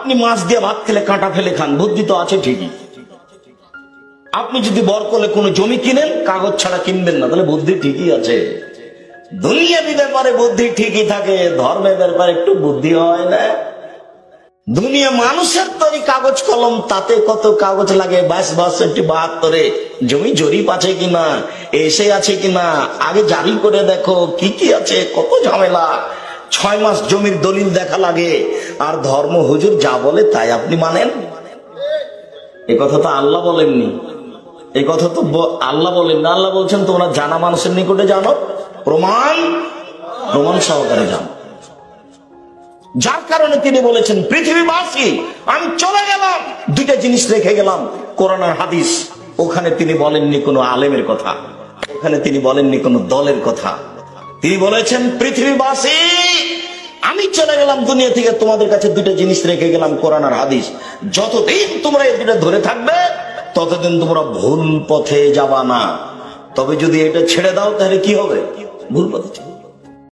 আপনি মাছ দিয়ে ভাত খেলে কাঁটা ফেলে খান, বুদ্ধি তো আছে ঠিকই। আপনি যদি বরকলে কোনো জমি কিনেন, কাগজ ছাড়া কিনবেন না, তাহলে বুদ্ধি ঠিকই আছে। দুনিয়াবি ব্যাপারে বুদ্ধি ঠিকই থাকে, ধর্মের ব্যাপারে একটু বুদ্ধি হয় না। দুনিয়া মানুষের তৈরি কাগজ কলম, তাতে কত কাগজ লাগে। 22-62 জমি জরিপ আছে কিনা, এসে আছে কিনা, আগে জারি করে দেখো কি কি আছে, কত ঝামেলা। 6 মাস জমির দলিল দেখা লাগে। আর ধর্ম হুজুর যা বলে তাই আপনি মানেন। এ কথা তো আল্লাহ বলেননি, এই কথা তো আল্লাহ বলেন না। আল্লাহ বলছেন তোমরা জানা মানুষের নিকটে জানো, প্রমাণ সহকারে জানো। যার কারণে তিনি বলেছেন পৃথিবীবাসী আমি চলে গেলাম, দুইটা জিনিস রেখে গেলাম, কোরআন আর হাদিস। ওখানে তিনি বলেননি কোনো আলেমের কথা, ওখানে তিনি বলেননি কোনো দলের কথা। তিনি বলেছেন পৃথিবীবাসী আমি চলে গেলাম দুনিয়া থেকে, তোমাদের কাছে দুইটা জিনিস রেখে গেলাম, কোরআন আর হাদিস। যতদিন তোমরা এই দুটো ধরে থাকবে ততদিন তোমরা ভুল পথে যাবা না। তবে যদি এটা ছেড়ে দাও তাহলে কি হবে? ভুল পথে